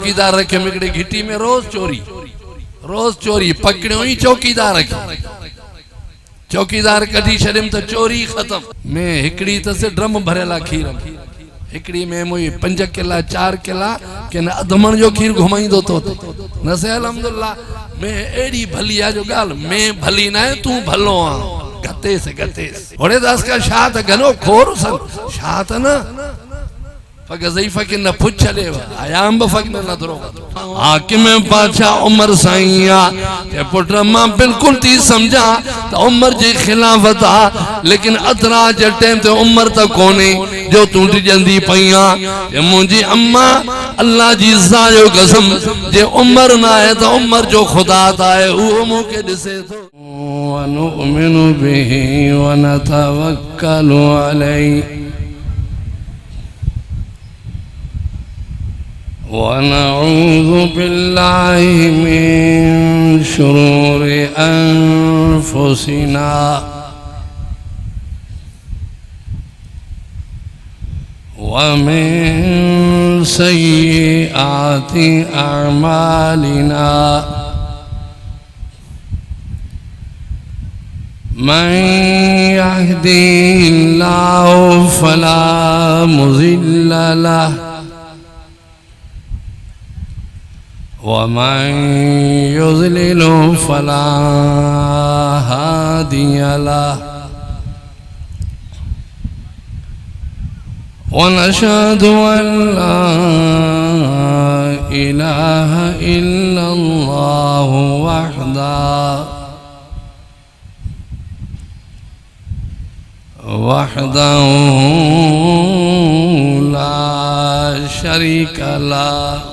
चौकीदार रखे हिकिड़े घिटी में रोज चोरी पकड़ियो ही चौकीदार रखे। चौकीदार कढी छॾियमि त चोरी ख़तम। में हिकिड़ी तस ड्रम भरियल आहे खीर, हिकिड़ी में मुई 5 किला 4 किला के न अधमण जो खीर घुमाईंदो तो न से अल्हम्दुलिल्लाह। में एड़ी भली आहे जो ॻाल्हि में भली न आहे, तूं भलो आ। गतेस ओड़े दास का छा त घनो खोर सन छा त न फक न पुछ ले आयाम बफक न दरो हाकिम बादशाह उमर साईया के पुट मां बिल्कुल थी समझा त उमर जी खिलाफत आ, लेकिन अदरा जे टाइम ते उमर त कोने जो तू जल्दी पईया। ये मुंजी अम्मा अल्लाह जी जायो कसम जे उमर ना है तो उमर जो खुदा ता है वो मुके दिसे तो व नुमिनु बिही व नतवक्कलु अलैहि वनऊज़ु बिल्लाहि मिन शुरूरि अनफुसिना वमिन सय्यिआति अअमालिना मन यहदिहिल्लाहु फला मुज़िल्ल लहु वमन युज़लिल फला हादिय लहु वनशहदु अल्ला इलाहा इल्लल्लाहु वहदहु ला शरीका लहु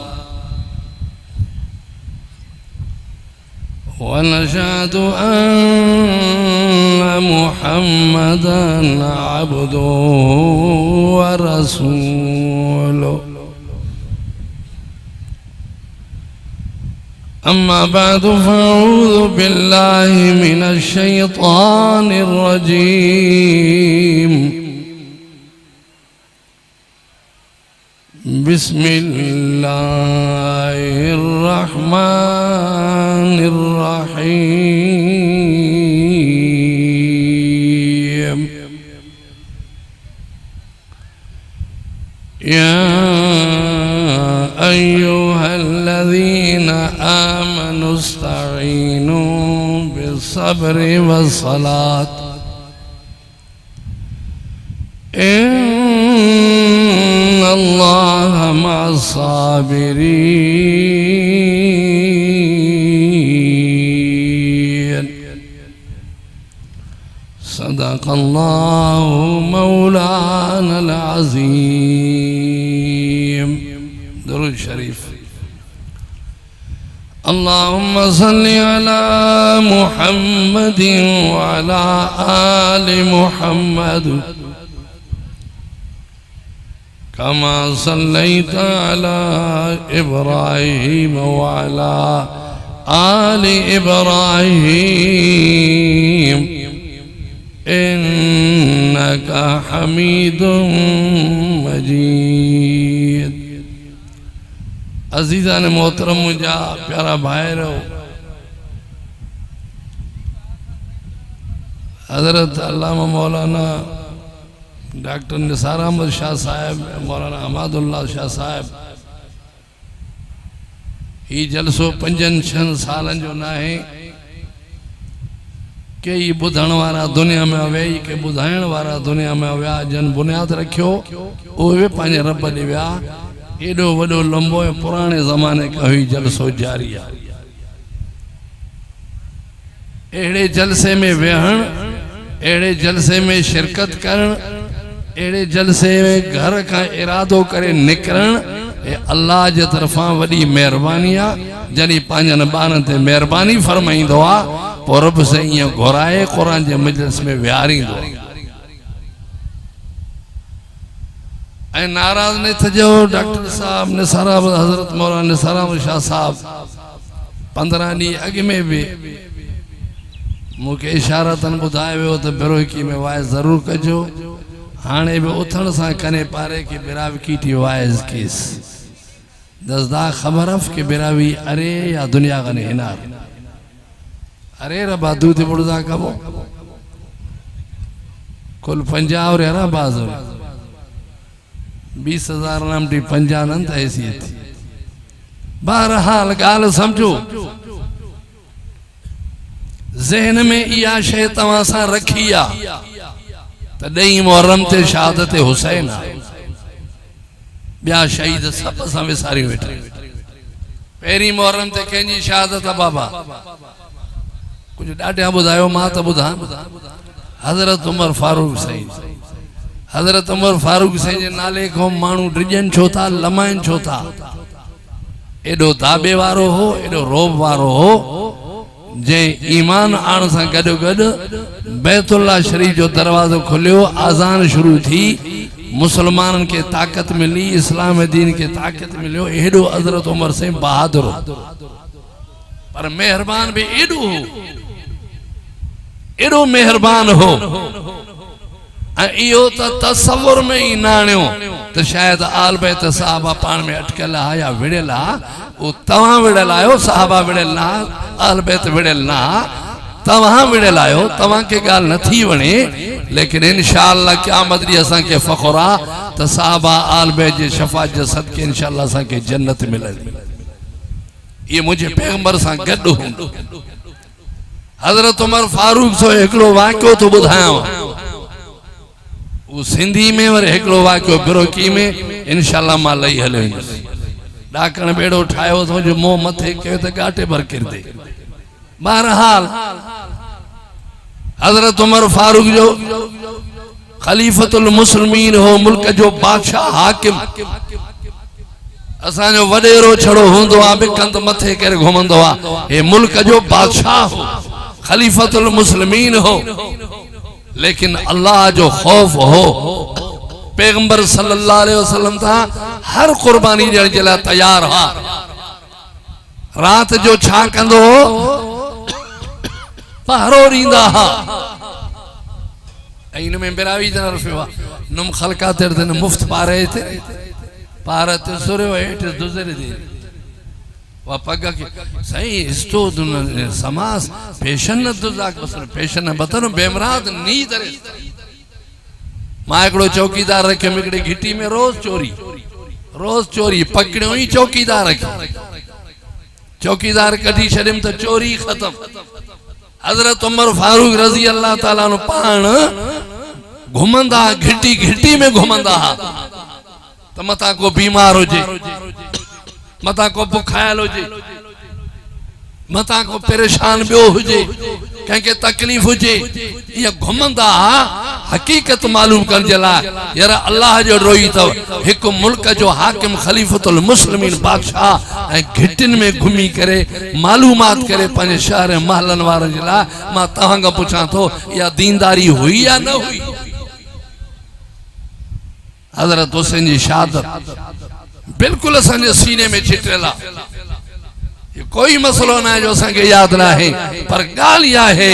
वनशहदु अन्ना मुहम्मदन अब्दुहु व रसूलुहु। अम्मा बअदु फअऊज़ु बिल्लाहि मिनश शैतानिर रजीम। बिस्मिल्लाहिर्रहमानिर्रहीम। या अय्युहल्लज़ीना आमनुस्तईनु बिस्सब्रि वस्सलात अल्लाह मअस्साबिरीन। सदक़ल्लाहु मौलानल अज़ीम। दुरूद शरीफ। अल्लाहुम्मा सल्लि अला मुहम्मदिन व अला आलि मुहम्मद कमा सल्लैता अला इब्राहीम व अला आलि इब्राहीम इन्नका हमीदुम मजीद। अजीज़ान मोहतरम मुझा प्यारा भाईरो, हजरत अल्लामा मौलाना डॉक्टर निसार अहमद शाह साहब, मौलाना अहमदुल्लाह शाह साहब, ये जलसो 5-6 सालन जो ना है के ये बुधण वारा दुनिया में वे के बुधाइण वारा दुनिया में व्या जन बुनियाद रखियो उहे पंहिंजे रब ॾे विया। एडो वडो लंबो पुराने जमाने का हुई जलसो जारी है। एड़े जलसे में वेहण, एड़े जलसे में शिरकत करण, एड़े जलसे में घर का इरादो करे निकरण अल्लाह जे तरफा वडी मेहरबानी आ। जनी पांजन बारन ते मेहरबानी फरमाइंदो आ पो रब से ये घुराए कुरान जे मजलिस में विहारींदो। ऐ नाराज न थजो डॉक्टर साहब निसार अहमद, हजरत मौलाना निसार अहमद शाह साहब 15 ॾींहं अॻु में भी मुझे इशारतन बुधाए वो तो बेरोकी में वाइज जरूर कजो। हाने भी उथण सा कने पारे की बिरावकी थी वाइज कीस दसदा खबर अफ के बेरावी अरे या दुनिया का हिनार अरे रबा दूध बुड़दा कबो कुल 50 और यारा बाजो 20,000 नाम टी 50 अनंत हैसियत बहरहाल गाल समझो ज़हन में इया शे तवा सा रखिया त 2 मुहर्रम ते शहादत हुसैन ब्या शहीद सब असां विसारी वेठे पहिरीं मुहर्रम ते कंहिंजी शहादत बाबा कुछ ॾाढा ॿुधायो मां त ॿुधां हज़रत उमर फारूक साईं हज़रत उमर फारूक साईं जे नाले खां माण्हू डिॼनि छो था लमाइनि छो था एॾो दाबे वारो हो एॾो रोब वारो हो जे ईमान आण सां गॾो गॾु बैतुल्ला शरीफ जो दरवाज़ो खुलियो आज़ान शुरू थी मुसलमानन के ताकत मिली इस्लाम दीन के ताकत मिलियो एडो हजरत उमर से बहादुर पर मेहरबान भी एडो मेहरबान हो इो तस्वुर में ही नाणियो तो शायद आल बैत साहबा पान में अटकल हा या विड़ियल हा वो तव्हां विड़ियल आयो साहबा विड़ियल ना आल बैत विड़ियल ना तव्हां विड़ियल आयो तव्हां के गाल न थी वणे लेकिन इंशाअल्लाह क़यामत ॾींहुं असांखे फ़ख़ुर आ त साहबा आल बैत जे शफ़ाअत जे सदके इंशाअल्लाह असांखे जन्नत मिलंदी ये मुझे पैगंबर सां गॾु हूंदो हज़रत उमर फारूक सो हिकिड़ो वाक़ियो तो ॿुधायांव वो सिंधी में और हिकिड़ो वाक़ियो बिरोकी में इंशाअल्लाह मां लई हलियो वेंदुसि ॾाकण बेड़ो ठाहियो तो जो मोह मथे कयो त गाटे भर किरदे बहरहाल हजरत उमर फारूक जो खलीफतुल मुस्लिमीन हो मुल्क जो बादशाह हाकिम असांजो वडेरो छड़ो होंदो आ बिकंद मथे करे घुमंदो आ ये मुल्क जो बादशाह हो खलीफतुल मुस्लिमीन हो लेकिन अल्लाह जो खौफ हो पैगंबर सल्लल्लाहु अलैहि वसल्लम था हर कुर्बानी ॾियण जे लाइ तैयार हा रात जो छा कंदो पहरो रींदा हा इन में बिरावी तरफ नुम खलका तेरे दिन मुफ्त पारे थे पारत सुरे हेठ दुजरे दे वा पग के सही इस्तो दुन समास पेशन दुजा बसर पेशन बतन बेमराद नी तरे मां एकड़ो चौकीदार रखे मिकड़े घिटी में रोज चोरी पकड़ियो ही चौकीदार रखे चौकीदार कढी छड़िम तो चोरी खत्म हजरत उमर फारूक रजी अल्लाह ताला नु पाण घुमंदा घिटी में घुमंदा तो मता को बीमार होजे मता को बुखायल होजे मता को परेशान बियो हुजे कंहिंखे तकलीफ हुजे ये घुमंदा हकीकत मालूम कर जला यार अल्लाह जो रोई तो एक मुल्क जो हाकिम खलीफतुल मुस्लिमीन बादशाह घिटिन में घूमी करे मालूमात करे पंहिंजे शहर महलन वारन जे लाइ मां तव्हां खां पुछां थो या दीनदारी हुई या न हुई हजरत हुसैन जी शहादत बिल्कुल असांजे सीने में छिटियल आहे कोई मसलो ना है जो असांखे याद ना है पर गाल या है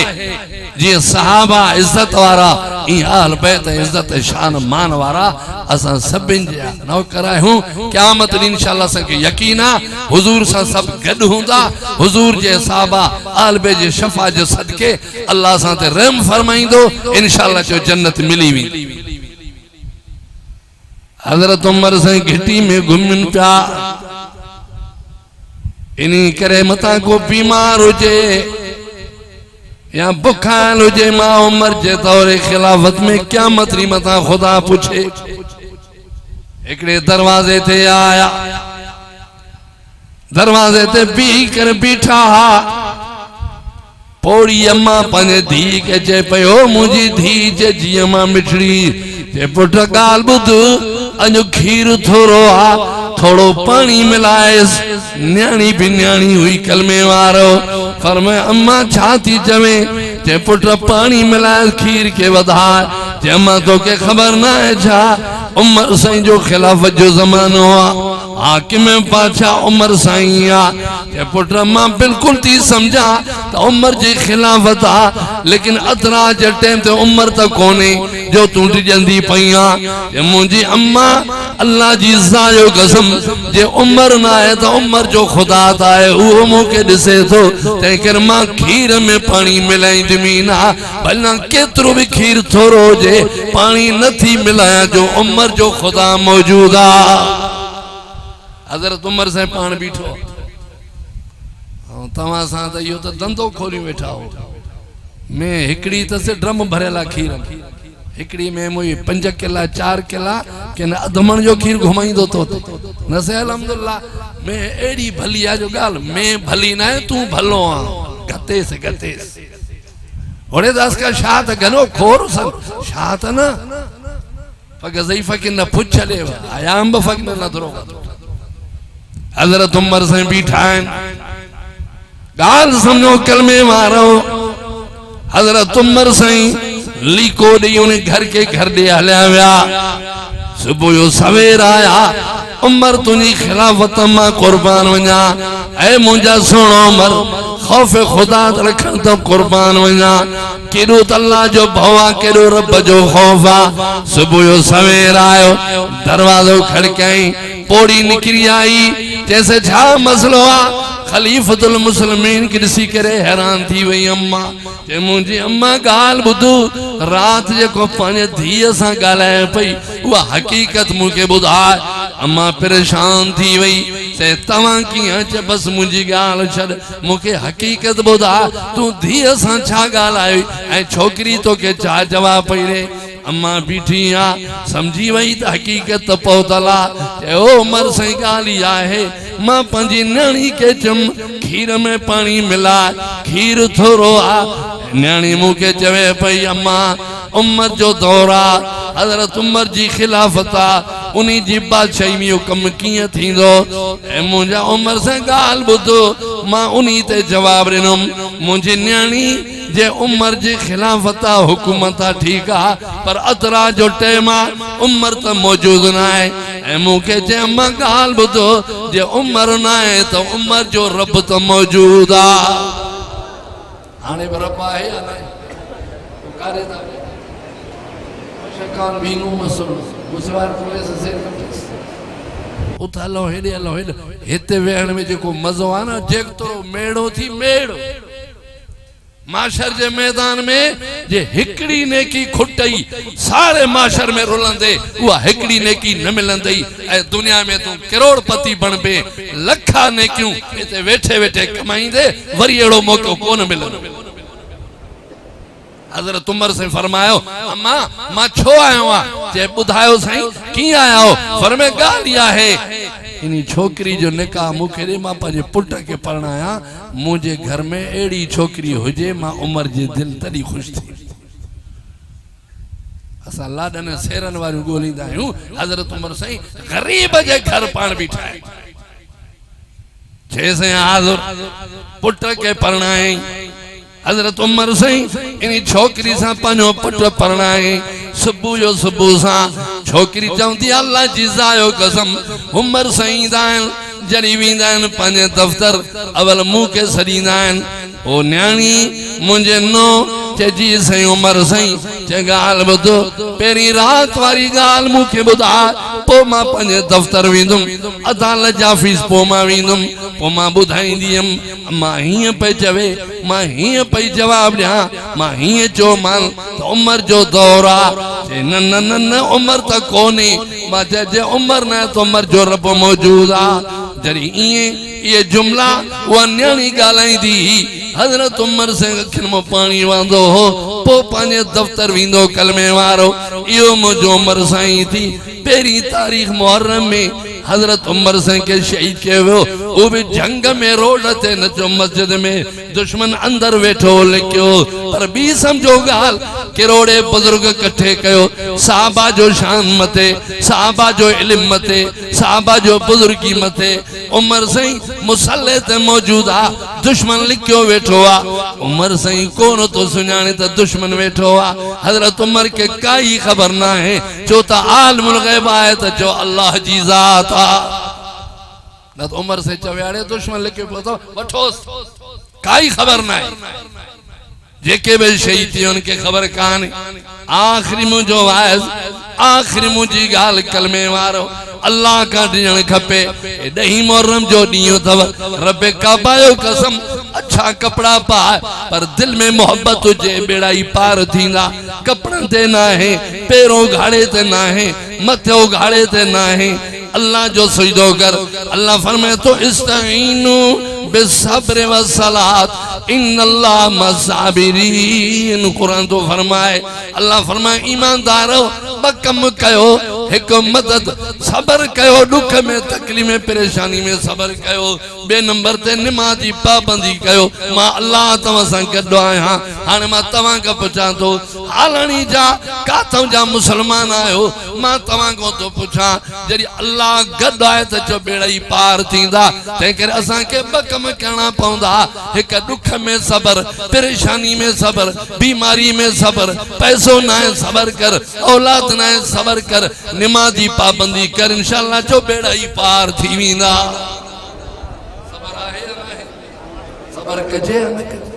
जी सहाबा इज्जत वारा ई आल बैत इज्जत शान मान वारा असां सभिन जे नौकर आहियूं क़यामत ॾींहुं इंशाअल्लाह असांखे यकीन आहे हुजूर सां सभु गॾु हूंदा हुजूर जे सहाबा आल बैत जे शफ़ा जे सदके अल्लाह सां ते रहम फरमाईंदो इंशाअल्लाह जो जन्नत मिली वेंदी हजरत उमर से घिटी में घुमन पिया इन्हीं करे मता को बीमार हुजे या बुखार हुजे मां उमर जे दौरे खिलाफत में क्या मतरी मता खुदा पूछे एकड़े दरवाजे ते आया दरवाजे ते भी कर बीठा पोड़ी अम्मा पंहिंजे धी के चे पयो मुंहिंजी धी जे जी अम्मा मिठड़ी जे पुट गाल बुध अजो खीर थोरो आ थोड़ो पानी मिलाएस न्याणी भी न्याणी हुई कलमे वारो फरमाए अम्मा छाती चवे जे पुट पानी मिलाए खीर के वधाए जे अम्मा तो के खबर ना है छा उमर साईं जो खिलाफत जो जमानो आ हाकिम बादशाह उमर साईं आ के पुट मां बिल्कुल थी समझा तो उमर जी खिलाफत आ लेकिन अतरा जे टाइम ते उमर त कोने जो तू डिजंदी पईया के मुंजी अम्मा अल्लाह जी जायो कसम जे उमर ना है तो उमर जो खुदा ता है वो मुके दिसे तो ते कर मां खीर में पानी मिलाई जमीना भला केतरो भी खीर थोरो जे पानी नथी मिलाया जो उमर जो खुदा मौजूदा हजरत उमर से पान बीठो तवा सा तो यो तो धंधो खोली बैठा हो मैं हिकड़ी त से ड्रम भरेला खीर हिकड़ी में मुई 5 किला 4 किला के न अधमण जो खीर घुमाईंदो तो न से अल्हम्दुलिल्लाह मैं एड़ी भली आ जो गाल मैं भली ना है तू भलो आ गते से ओड़े दास का शात गनो खोर सन शात ना पग ज़ईफा के न पुछ ले आयाम बफक न दरो हजरत उमर से बिठान गाल समझो कलमे मारो हजरत उमर सही लीको दी उन्हें घर के घर दे हलिया सुबह यो सवेर आया उमर तुझी खिलाफत मां कुर्बान वञा ऐ मुंहिंजा सुहिणो उमर खौफ खुदा रखण तो कुर्बान वञा केॾो त अल्लाह जो भवा केॾो रब जो खौफ आ सुबह यो सवेर आयो दरवाजो खड़काई पोड़ी निकरी आई जैसे छा मसलो आ खलीफतुल मुस्लिमीन की ॾिसी करे हैरान थी वई अम्मा जे मुंहिंजी अम्मा गाल ॿुधो रात जेको पंहिंजे धीअ सां ॻाल्हाए पई उहा हकीकत मूंखे ॿुधाए अम्मा परेशान थी वई से तव्हां कीअं चए बस मुंहिंजी ॻाल्हि छॾ मूंखे हकीकत ॿुधाए तूं धीअ सां छा ॻाल्हायो ऐं छोकिरी तोखे छा जवाब पई ॾे अम्मा बीठी आ समझी वही त हकीकत पहुतला ओ उमर सही गाली आहे मां पंजी न्याणी के चम खीर में पानी मिला खीर थोरो आ न्याणी मुके चवे पई अम्मा उमर जो दौरा हजरत उमर जी खिलाफत आ उन्हीं जी बादशाही में कम किए थींदो ए मुंहिंजा उमर से गाल ॿुधो मां उन्हीं ते जवाब ॾिनुम मुंहिंजी न्याणी जे उमर जी खिलाफत हुकूमत ठीक आ पर अतरा जो टाइम आ उमर त मौजूद ना है ए मुके जे अम्मा गाल ॿुधो जे उमर ना है तो उमर जो रब त मौजूद आ हाणे रब आहे या न पुकारे था शकान बीनू मसलो गुसवार पुलिस से उथलो हेडे हलो हेडे हिते वेहण में जेको मजो आ ना जेतिरो मेड़ो थी मेड़ो माशर जे मैदान में जे हिकड़ी नेकी खुटई सारे माशर में रुलंदे उहा हिकड़ी नेकी न मिलंदई ऐ दुनिया में तू करोड़पति बनबे लखा नेकियूं इते वेठे वेठे कमाईंदे वरी एड़ो मौको कोन मिलंदो हजरत उमर से फरमायो अम्मा मां छो आयो आ जे बुधायो साईं की आया हो फरमे गाली आहे इनी छोकरी जो निकाह मुखे दे मां पंहिंजे पुट के परणाया मुझे घर में एड़ी छोकरी हुजे मां उमर जे दिल तड़ी खुश थी असा लाडन सेरन वारी गोलींदा आहियूं हजरत उमर साईं गरीब जे घर पान बिठाए जैसे हाजुर पुट के परणाई हजरत उमर साईं इनी छोकरी सा पंहिंजो पुट परणाई सुबह जो सुबह सा छोकरी चवंदी अल्लाह जी जायो कसम उमर साईं दान जड़ी वींदान पंहिंजे दफ्तर अवल मुंह के सड़ींदा आहिनि ओ न्याणी मुंहिंजे नो चइजी साईं उमर साईं चे गाल ॿुधो पहिरीं रात वारी गाल मूंखे ॿुधाए पोइ मां पंहिंजे दफ्तर वेंदुमि अदालत जा फीस पोइ मां वेंदुमि पोइ मां ॿुधाईंदी हुयमि मां हीअं पई चवे मां हीअं पई जवाब ॾियां मां हीअं चयो मान त उमर जो दौर आहे न न न न उमर त कोन्हे मां चए उमर न त उमर जो रब मौजूद आहे जॾहिं ईअं ये जुमला वो न्याणी ॻाल्हाईंदी हजरत उमर से अखियुनि मां पाणी वहंदो हो पोइ पंहिंजे दफ्तर वेंदो कलमे वारो इहो मुंहिंजो उमर साईं थी पहिरीं तारीख़ मुहर्रम में हजरत उमर से के शहीद कियो वियो वो भी जंग में रोड ते नचो मस्जिद में दुश्मन अंदर वेठो लिखियो पर बी समझो गाल किरोड़े बुजुर्ग इकट्ठे कयो साहबा जो शान मथे साहबा जो इल्म मथे साहबा जो बुजुर्गी मथे उमर साईं मुसल्ले ते मौजूद आ दुश्मन लिखियो वेठो आ उमर साईं कोन तो सुञाणे त दुश्मन वेठो आ हजरत उमर के काई खबर ना है जो त आलमुल गैब आहे त जो अल्लाह जी जात आ न तो उमर से चवियाड़े दुश्मन लिखे पियो तो वठोस काई खबर ना है जेके भी शहीद थी उनके खबर कान आखिरी मुझो वाइज आखिरी मुझी गाल कलमे वारो अल्लाह का ॾियण खपे 10 मुहर्रम जो ॾींहुं अथव रब काबा जो कसम अच्छा कपड़ा पाए पर दिल में मोहब्बत हुजे बेड़ा ही पार थींदा कपड़न ते ना है पैरों घाड़े ते ना है मथे घाड़े ते ना है अल्लाह जो सजदो कर अल्लाह फरमाए तो इस्तईनु बिस्सब्र व सलात इन्नल्लाह मस्साबिरीन कुरान तो फरमाए अल्लाह फरमाए ईमानदारो बकम कयो एक मदद सबर कयो दुख में तकलीफ में परेशानी में सबर कयो बे नंबर ते नमाजी पाबंदी कयो मां अल्लाह तवा सा गड्डो आया हाने मां तवा का पुछा तो हालणी जा काथों जा मुसलमान आयो मां तवा को तो पूछा जड़ी अल्लाह गड्डो आए तो चो बेड़ा ही पार थींदा ते करे असा के बकम करना पौंदा एक दुख में सबर परेशानी में सबर बीमारी में सबर पैसों ना सबर कर औलाद ना सबर कर नमाजी पाबंदी कर इंशाअल्लाह चो बेड़ा ही पार थी वेंदा सबर आहे ना है सबर कजे न कजे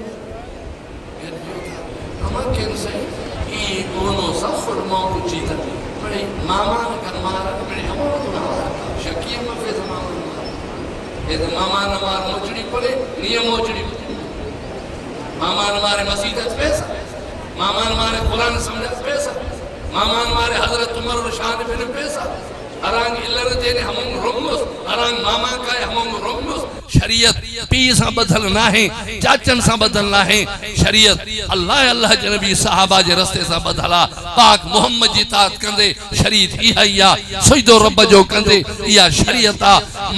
हम के से ई कोनो सफर मौत चीज बड़े मामा न कर मार बड़े हम शकीय में फे मामा ये मामा न मार मोचड़ी पड़े नियम मोचड़ी मामा न मारे मस्जिद पैसा मामा न मारे कुरान समझ पैसा मामा न मारे हजरत उमर और शान बिन पैसा अरंग इल्लर जेने हम रोमस अरंग मामा का हम रोमस शरीयत पी सा बदल ना है चाचन सा बदल ना है शरीयत अल्लाह अल्लाह के नबी सहाबा जे रस्ते सा बदला पाक मोहम्मद जी तात कंदे शरीयत इहा सजदो रब जो कंदे या शरीयत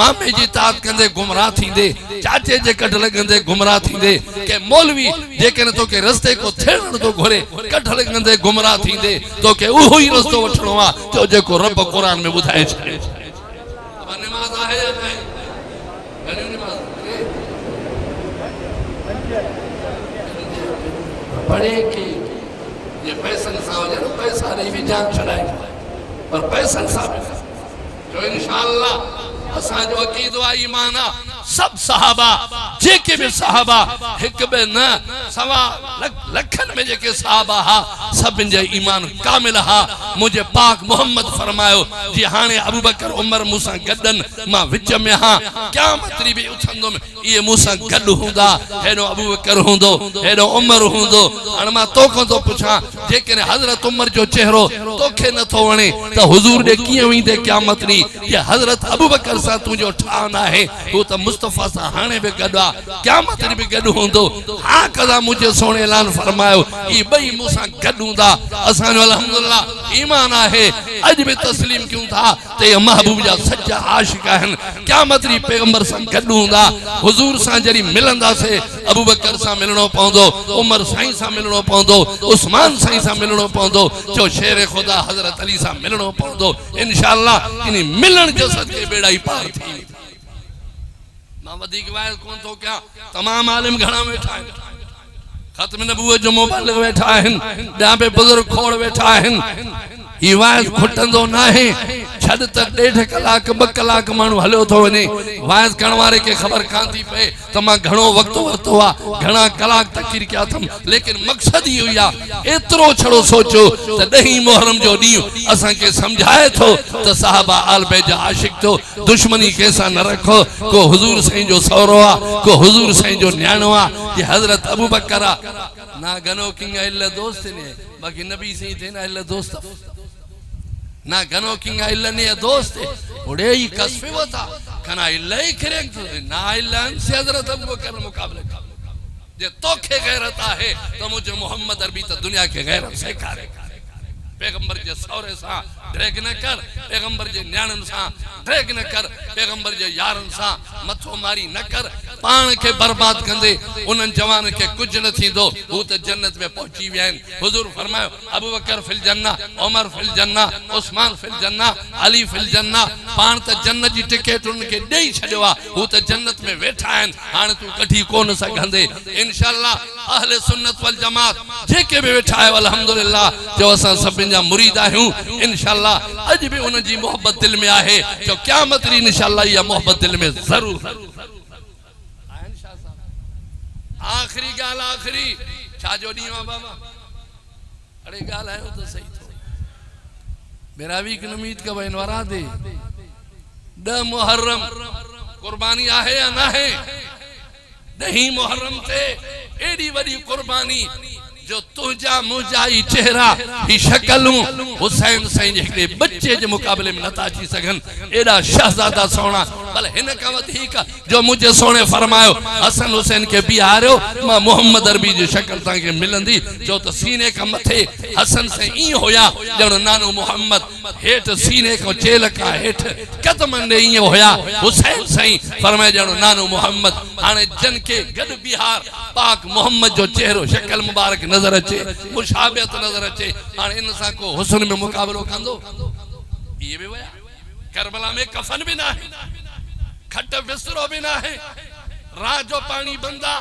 मामे जी तात कंदे गुमराह थींदे चाचे जे कढ लगंदे गुमराह थींदे के मौलवी जेकन तो के रस्ते को थेण तो घोरे कढ लगंदे गुमराह थींदे तो के उहो ही रस्तो वठणो आ तो जेको रब कुरान में बुधाए छे अब नमाज आहे या नहीं घणी नमाज पढ़े के ये पैसा सा हो जाए पैसा नहीं भी जान छड़ाए पर पैसा सा जो इंशाअल्लाह असा जो अकीदो आ ईमान आ सब सहाबा जेके भी सहाबा एक बे न सवा लखन में जेके सहाबा हा सब जे ईमान कामिल हा मुझे पाक मोहम्मद फरमायो जी हाने अबू बकर उमर मूसा गडन मा विच में हा क़यामत री भी उथंदो में ये मूसा गड हुंदा हेडो अबू बकर हुंदो हेडो उमर हुंदो अन मा तो को तो पूछा जेके हजरत उमर जो चेहरो तोखे न थो वणे तो हुजूर दे किए वेंदे क़यामत री ये हजरत अबू बकर सा तुजो ठान है वो तो मुस्तफा सा हाने भी गडा क़यामत री भी गड हुंदो हा कदा मुझे सोने ऐलान फरमायो ई बई मूसा गड हुंदा असा जो अल्हम्दुलिल्लाह ईमान है आज भी तस्लीम क्यों था ते महबूब जा सच्चा आशिक हन क़यामत री पैगंबर सा गड हुंदा हुजूर सा जरी मिलंदा से अबू बकर सा मिलणो पौंदो उमर साईं सा मिलणो पौंदो उस्मान साईं सा मिलणो पौंदो जो शेर खुदा हजरत अली सा मिलणो पौंदो इंशाअल्लाह इन मिलन जो सदके बेड़ा ही पार थी ना वधिक वायद कोन तो क्या तमाम आलिम घणा वेठा है खत्म नबूवत जो मोबाइल वेठा है ॿिया पे बुजुर्ग खोड़ वेठा है ई वायद खुटंदो ना है छड त 1.5 कलाक 2 कलाक मानू हलो तो वने वायद करण वाले के खबर कान थी पे त मां घणो वक्त वरतो आ घणा कलाक तकरीर किया थम लेकिन मकसद ही हुया एतरो छड़ो सोचो त 10 मुहर्रम जो दी असा के समझाए थो त साहबा आल बैत जा आशिक तो दुश्मनी कैसा न रखो को हुजूर सही जो सौरो आ को हुजूर सही जो न्याणो आ ये हजरत अबू बकर ना गनो किंग इल्ला दोस्त ने बाकी नबी सही थे ना इल्ला दोस्त ना गनो किंग इल्ला ने दोस्त उड़े ही कसफे होता कना इल्ला ही करें ना इल्ला से हजरत अबू बकर मुकाबले जे तोखे गैरत है तो मुझे मोहम्मद अरबी तो दुनिया के गैरत से करे पैगंबर जे सौरे सा ड्रैग न कर पैगंबर जे न्याणन सा ड्रैग न कर पैगंबर जे यारन सा मथो मारी न कर पान के बर्बाद कंदे उन जवान के कुछ न थींदो वो तो जन्नत में पहुंची वियान हुजूर फरमायो अबू बकर फिल जन्ना उमर फिल जन्ना उस्मान फिल जन्ना अली फिल जन्ना पान त जन्नत जी टिकट उनके देई छडवा वो तो जन्नत में वेठा हैं हाने तू कठी कोन सगंदे इंशाअल्लाह अहले सुन्नत वल जमात जेके भी वेठा है अल्हम्दुलिल्लाह जो असां सभिनि जा मुरीद आहियूं इंशाअल्लाह अज भी उन जी मोहब्बत दिल में आहे जो क़यामत ॾींहुं इंशाअल्लाह इहा मोहब्बत दिल में ज़रूर आखिरी गाल आखिरी छा जो ॾींहुं आहे बाबा अरे गाल आयो तो सही थो मेरा भी उम्मीद का बहन वरा दे 10 मुहर्रम कुर्बानी आहे या ना है 10 मुहर्रम थे एडी वडी कुर्बानी जो तुझा मुझा ही चेहरा ही शक्लूं हुसैन साईं जे बच्चे के मुकाबले में नता अची सघन एडा शहजादा सोना भले हिन का वधीक जो मुझे सोने फरमायो हसन हुसैन के बिहारियो मां मोहम्मद अरबी जी शक्ल ता के मिलंदी जो तो सीने का मथे हसन से ई होया जण नानो मोहम्मद हेठ सीने को चेल का हेठ कदम ने ई होया हुसैन साईं फरमाए जण नानो मोहम्मद हाने जन के गड बिहार पाक मोहम्मद जो चेहरो शक्ल मुबारक नजर अचे मुशाबियत नजर अचे हाने इन सा को हुस्न में मुकाबलो कंदो ये भी वया करबला में कफन भी ना है खट बिस्तरो भी ना है रात जो पानी बंदा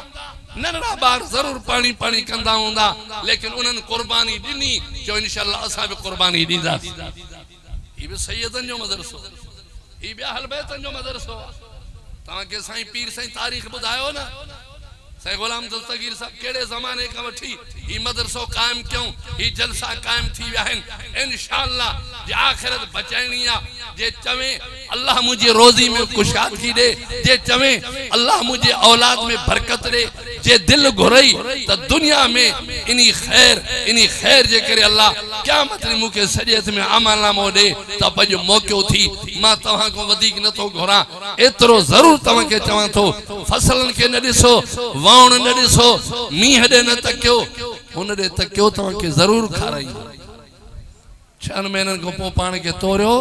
नन्ना बार जरूर पानी पानी कंदा हुंदा लेकिन उन्हन कुर्बानी दिनी जो इंशाअल्लाह असा भी कुर्बानी दीदा ये भी सैयदन जो मदरसो ये भी अहल बैतन जो मदरसो ता के साईं पीर साईं तारीख बुधायो ना साईं गुलाम दस्तगीर साहब केड़े जमाने का वठी ई मदरसो कायम क्यों ई जलसा कायम थी व्या हैं इंशाअल्लाह जे आखिरत बचाइणी आ जे चवे अल्लाह मुझे रोजी में कुशादगी दे जे चवे अल्लाह मुझे औलाद में बरकत दे जे दिल घुरई त दुनिया में इनी खैर जे करे अल्लाह क़यामत में मुके सजेत में अमल नामो दे त पंजो मौको थी मां तवा को वधिक न तो घुरा एतरो जरूर तवा के चवा तो फसलन के न दिसो वाउण न दिसो मीह दे न तक्यो उन दे तक्यो तवा के जरूर खाराई 6 महीनन को पो पाण के तोरियो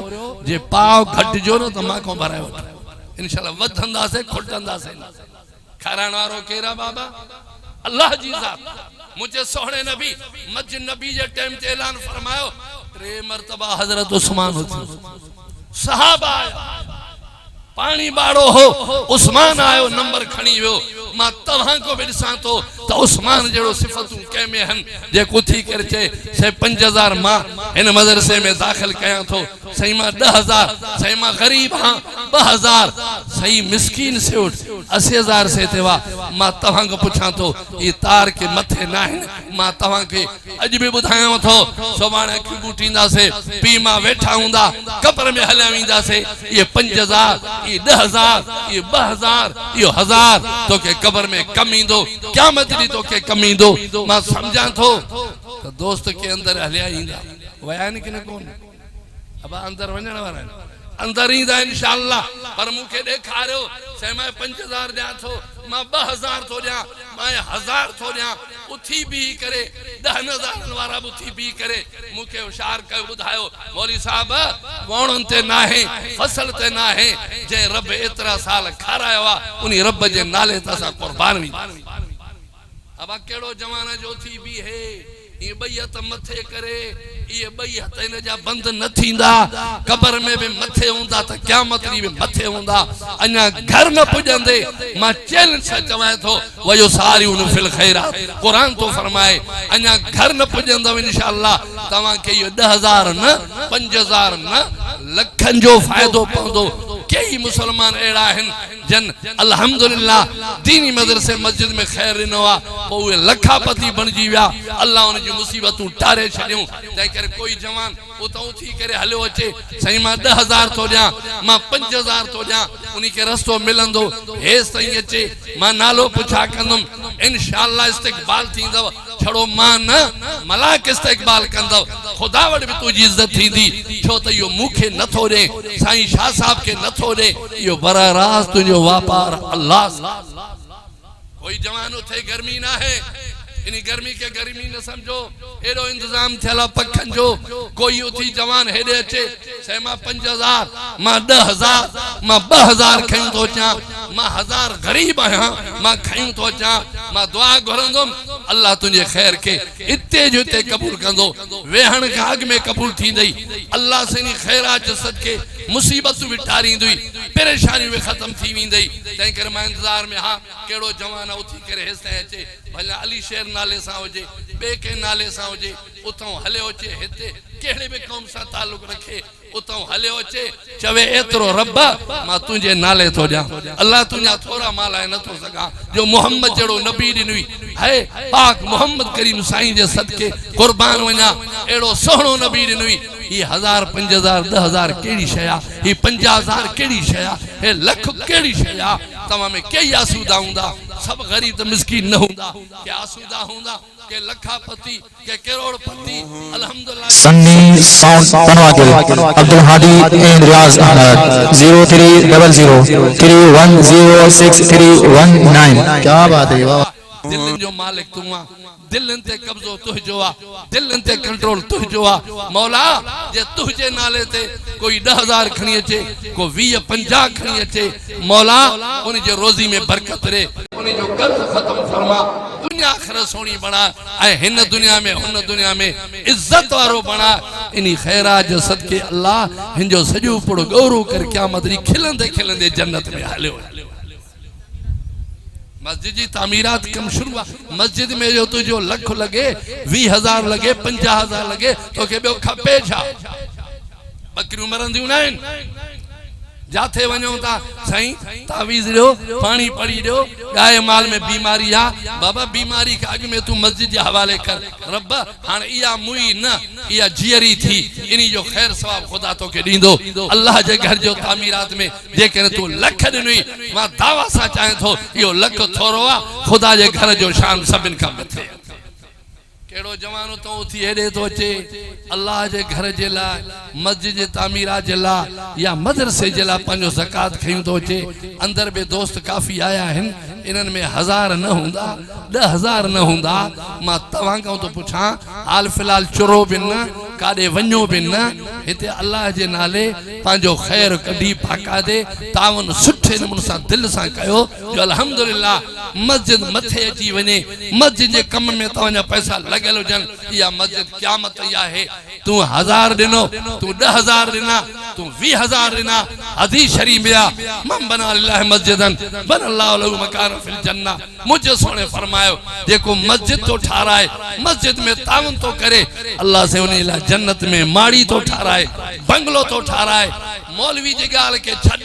जे पाव घट जो न त मां को भरायो इंशाअल्लाह वधंदा से खुटंदा से खाराण वारो केरा बाबा अल्लाह जी जात मुझे सोहणे नबी मस्जिद नबी जे टाइम ते ऐलान फरमायो 3 मर्तबा हजरत उस्मान हुते सहाबा पानी बाड़ो हो उस्मान आयो नंबर खणी वियो मां तव्हां को भी ॾिसां तो त उस्मान जड़ो सिफतूं के में हन जे कुथी कर चे से 5000 मां इन मदरसे में दाखिल कया तो सही मां 10000 सही मां गरीब हां 2000 सही मिस्कीन से उठ 80000 से तेवा मां तव्हां को पुछां तो ये तार के मथे ना है मां तव्हां के अज भी बुधायो तो सोबाणे की बूटींदा से पी मां वेठा हुंदा कब्र में हल्या विंदा से ये 5000 ये 10000 ये 2000 ये 1000 तो के कब्र में कमी दो क़यामत दी तो के कमी दो मां समझा तो दोस्त के अंदर हलिया इंदा वया न कि न कोन अब अंदर वणन वाला अंदर इंदा इंशाअल्लाह पर मुके देखारियो से मैं 5000 दिया थो मां 2000 थो दिया मैं 1000 थो दिया उथी भी करे 10000 वाला उथी भी करे मुके होशियार के बुधायो मौलवी साहब वणन ते ना है फसल ते ना है जे रब इतरा साल खारायो आ उनी रब जे नाले ता कुर्बान भी अब केड़ो जमाना जो थी भी है ये बैयत मथे करे ये बैयत इन जा बंद न थींदा कब्र में भी मथे हुंदा त क़यामत दी भी मथे हुंदा अन्या घर न पुजंदे मां चैलेंज से चवाए तो वयो सारिउन फिल खैरात कुरान तो फरमाए अन्या घर न पुजंदो इंशाअल्लाह तवा के यो 10000 न 5000 न लखन जो फायदो पवंदो कई मुसलमान एड़ा हन जन अल्हम्दुलिल्लाह दीनी मदरसे मस्जिद में खैर नवा वो लखापति बन जी व्या अल्लाह उन जी मुसीबतूं टारे छडियो तै करे कोई जवान उतो थी करे हलियो अचे सही मां 10000 तो दिया मां 5000 तो दिया उनी के रस्तो मिलंदो हे सही अचे मां नालो पुछा कंदम इंशाअल्लाह इस्तकबाल थींदव छड़ो मां न मलाक इस्तकबाल कंदव खुदा वड भी तुजी इज्जत थींदी छो त यो मुखे नथो दे साईं शाह साहब के नथो दे यो बरा राज तुजो व्यापार अल्लाह कोई जवान उथे गर्मी ना है इनी गर्मी के गर्मी न समझो एडो इंतजाम थेला पखन जो कोई उथी जवान हेडे अचे से मां 5000 मां 10000 मां 2000 खयूं तो चा मां 1000 गरीब आया मां खयूं तो चा मां दुआ घुरंदम अल्लाह तुझे खैर के इत्ते जो इत्ते कबूल कंदो वेहण का अग में कबूल थी दई अल्लाह से नी खैरात सदके मुसीबत भी टारींदी परेशानी भी खत्म थी वेंदी तंहिं करे मां इंतजार में हाँ केड़ो जवान उथी करे हेस अचे भला अली शेर नाले सां हुजे बे के नाले सां हुजे उथों हलियो अचे हिते केड़े भी कौम सां ताल्लुक रखे उतों हलियो अचे चवे एतरो रब मां तुझे नाले तो जा अल्लाह तुझा थोड़ा माल है न तो सका जो मोहम्मद जड़ो नबी दिनवी है पाक मोहम्मद करीम साईं जे सदके कुर्बान वना एड़ो सोहणो नबी दिनवी ये 1000 5000 10000 केड़ी शया ये 50000 केड़ी शया हे लख केड़ी शया तमा में के आसूदा हुंदा सब गरीब मिस्कीन न हुंदा के आसूदा हुंदा के लखापति के करोड़पति अल्हम्दुलिल्लाह सन्नी साउंड पनवाकिल अब्दुल हादी एंड रियाज अहमद 0300310619 क्या बात है वाह दिलन जो मालिक तू आ दिलन ते कब्जो तुझो आ दिलन ते कंट्रोल तुझो आ मौला जे तुझे नाले ते कोई 10000 खणी अचे को 20 50 खणी अचे मौला उन जे रोजी में बरकत रे उन जो कर्ज खत्म फरमा दुनिया आखिरत सोनी बना ऐ हिन दुनिया में हुन दुनिया में इज्जत वारो बना इनी खैरात जो सदके अल्लाह हिंजो सजो पुड़ो गौरव कर क़यामत री खिलंदे खिलंदे जन्नत में हलियो मस्जिद की तामीरात कम शुरू मस्जिद में जो तुझो लख लगे 20000 लगे 50000 लगे तो के बे खपे छा बकरियों मरंदियों नाइन जाते वनो ता सही तावीज लो पानी पड़ी दो गाय माल में बीमारी आ बाबा बीमारी के आगे में तू मस्जिद के हवाले कर रब हां इया मुई न इया जियरी थी इनी जो खैर सवाब खुदा तो के दींदो अल्लाह जे घर जो तामीरात में जे के तू लख दिनई मां दावा सा चाहे थो यो लख थोरो आ खुदा जे घर जो शान सबन का मथे केड़ो जवानो तो उथी हेडे तो अचे अल्लाह जे घर जे ला मस्जिद जे तामीरात जे ला या मदरसे जे ला पंजो ज़कात खयूं तो अचे अंदर बे दोस्त काफी आया हन इनन में 1000 न हुंदा 10000 न हुंदा मां तवां का तो पूछा हाल फिलहाल चुरो बिन न काडे वणो बिन न हिते अल्लाह जे नाले पांजो खैर कढी फाका दे तावन सुठे नमूने सा दिल सा कयो जो अल्हम्दुलिल्लाह मस्जिद मथे अची वने मस्जिद जे कम में तवां पैसा लगल जन या मस्जिद क़यामत या है तू 1000 दिनो तू 10000 दिना तू 20000 दिना हदीस शरीफ में मन बना लिल्लाह मस्जिदन बन अल्लाह लहु मकान फिल जन्नह मुझे सोने फरमायो देखो मस्जिद तो ठाराए मस्जिद में तावन तो करे अल्लाह से उन्हें ला जन्नत में माड़ी तो ठाराए बंगलो तो ठाराए मौलवी जी गाल के छड़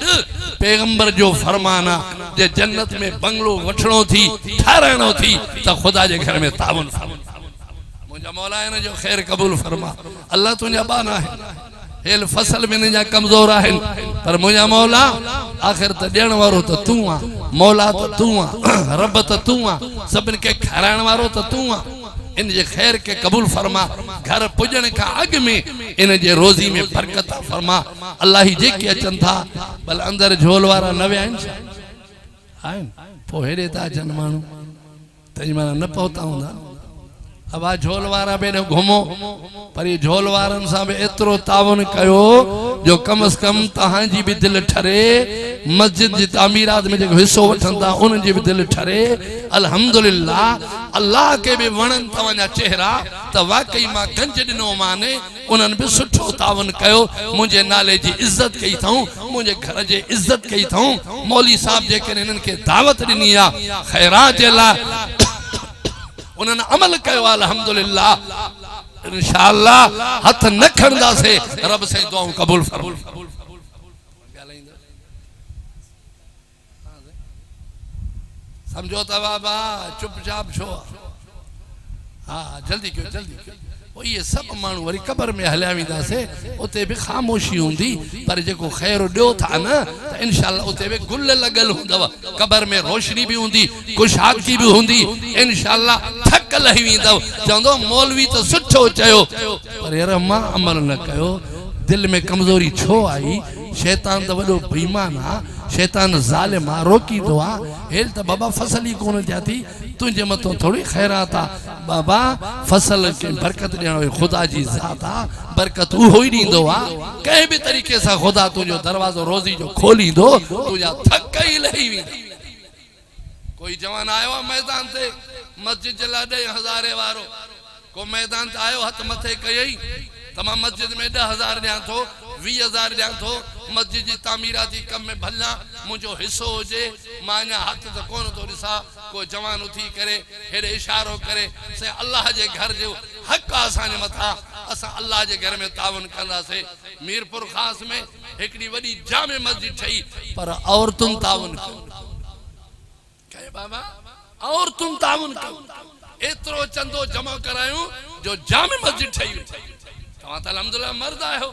पैगंबर जो फरमाना जे जन्नत में बंगलो वठणो थी ठाराणो थी तो खुदा जे घर में तावन मुझा मौला है ना जो खैर कबूल फरमा अल्लाह तुझा बाना है हेल फसल में न जा कमजोर है पर मुझा मौला आखिर त देण वारो तो तू आ मौला तो तू आ रब तो तू आ सबन के खराण वारो तो तू आ इन जे खैर के कबूल फरमा घर पुजण का अग में इन जे रोजी में बरकत फरमा अल्लाह ही जे के अचन था बल अंदर झोल वाला न आइन आइन पो हेडे ता जन मानू तई माना न पहुता हुंदा अब आ झोल वारा बेने घुमो पर ये झोल वारन सा बे एतरो तावन कयो जो कम से कम तहां जी भी दिल ठरे मस्जिद जी तामीरात में जो हिस्सो वठंदा उन जी भी दिल ठरे अल्हम्दुलिल्लाह अल्लाह के भी वणन तवना चेहरा त वाकई मां गंज दिनो माने उनन भी सुठो तावन कयो मुझे नाले जी इज्जत कई थऊं मुझे घर जे इज्जत कई थऊं मौली साहब जे के इनन के दावत दिनी आ खैरात जे ला उन्होंने अमल कयो अल्हम्दुलिल्लाह इंशाअल्लाह हथ न खणदा से रब से दुआऊं कबूल फरमा समझो ता बाबा चुपचाप छो हाँ जल्दी क्यों वो ये सब मानू वरी कब्र में हलिया वेंदा से उते भी खामोशी हुंदी पर जेको खैर दियो था ना तो इंशाअल्लाह उते भी गुल लगल हुंदव कब्र में रोशनी भी हुंदी कुशाकी भी हुंदी इंशाअल्लाह थक लही वेंदव चंदो मौलवी तो सुठो चयो पर यार मां अमल न कयो दिल में कमजोरी छो आई शैतान तो वडो बेईमान आ शैतान जालिम आ रोकी दो आ हेल तो बाबा फसल ही कोन जाती तुझे मतो थोड़ी खैरात आ बाबा फसल के बरकत देनो खुदा जी जात आ बरकत हो ही दींदो आ कहीं भी तरीके से खुदा तुझो दरवाजो रोजी जो खोली दो तुझा थक ही लही वी कोई जवान आयो आहे मैदान ते मस्जिद जे लाइ 10,000 वारो को मैदान ते आयो हथ मथे कयई त मां मस्जिद में 10,000 ॾियां थो 20,000 ॾियां थो मस्जिद जी तामीराती कम में भला मुंहिंजो हिस्सो हुजे मां अञा हथ त कोन थो ॾिसां को जवान उथी करे हेॾे इशारो करे से अल्लाह जे घर जो हक़ आहे असांजे मथां असां अल्लाह जे घर में तावन कंदासीं मीरपुर ख़ास में हिकिड़ी वॾी जामे मस्जिद ठही पर औरतुनि तावन कयो बाबा औरतुनि तावन कयो एतिरो चंदो जमा करायूं जो जामे मस्जिद ठही तव्हां त अल्हम्दुलिल्लाह मर्द आहियो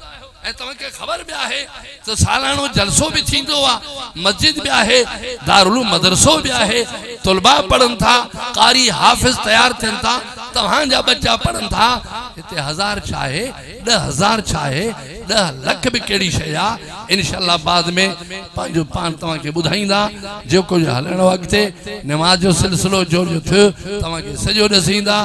ऐं तव्हांखे ख़बर बि आहे त सालानो जलसो बि थींदो आहे मस्जिद बि आहे दारुल मदरसो बि आहे तुलबा पढ़नि था कारी हाफ़िज़ तयार थियनि था तव्हांजा बच्चा पढ़नि था हिते 1000 छा आहे 10,000 छा आहे 10 लख बि कहिड़ी शइ आहे इंशाअल्लाह बाद में पंहिंजो पाण तव्हांखे ॿुधाईंदा जेको हलणो अॻिते नमाज़ जो सिलसिलो जो थियो तव्हांखे सॼो ॾसींदा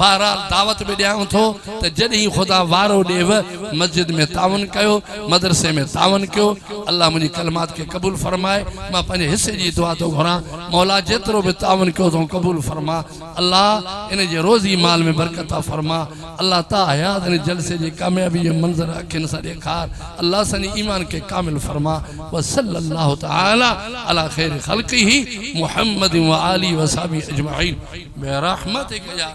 बहरहाल दावत बि ॾियां थो त जॾहिं ख़ुदा वारो ॾेव मस्जिद में तावन कयो मदरसे में तावन कयो अल्लाह मुंहिंजी कलमात खे क़बूल फरमाए मां पंहिंजे हिसे जी दुआ थो घुरां मौला जेतिरो बि तावन कयो अथऊं क़बूल फरमा अल्लाह इन जे रोज़ी माल में बरकत फरमा अल्लाह ता हयात इन जलसे जी कामयाबी जो मंज़र अखियुनि सां ॾेखार अल्लाह सनी ईमान के कामिल फरमा व सल्लल्लाहु तआला अला खैर खल्क़िही मुहम्मद व आली व सहाबी अजमईन बिरहमतिक या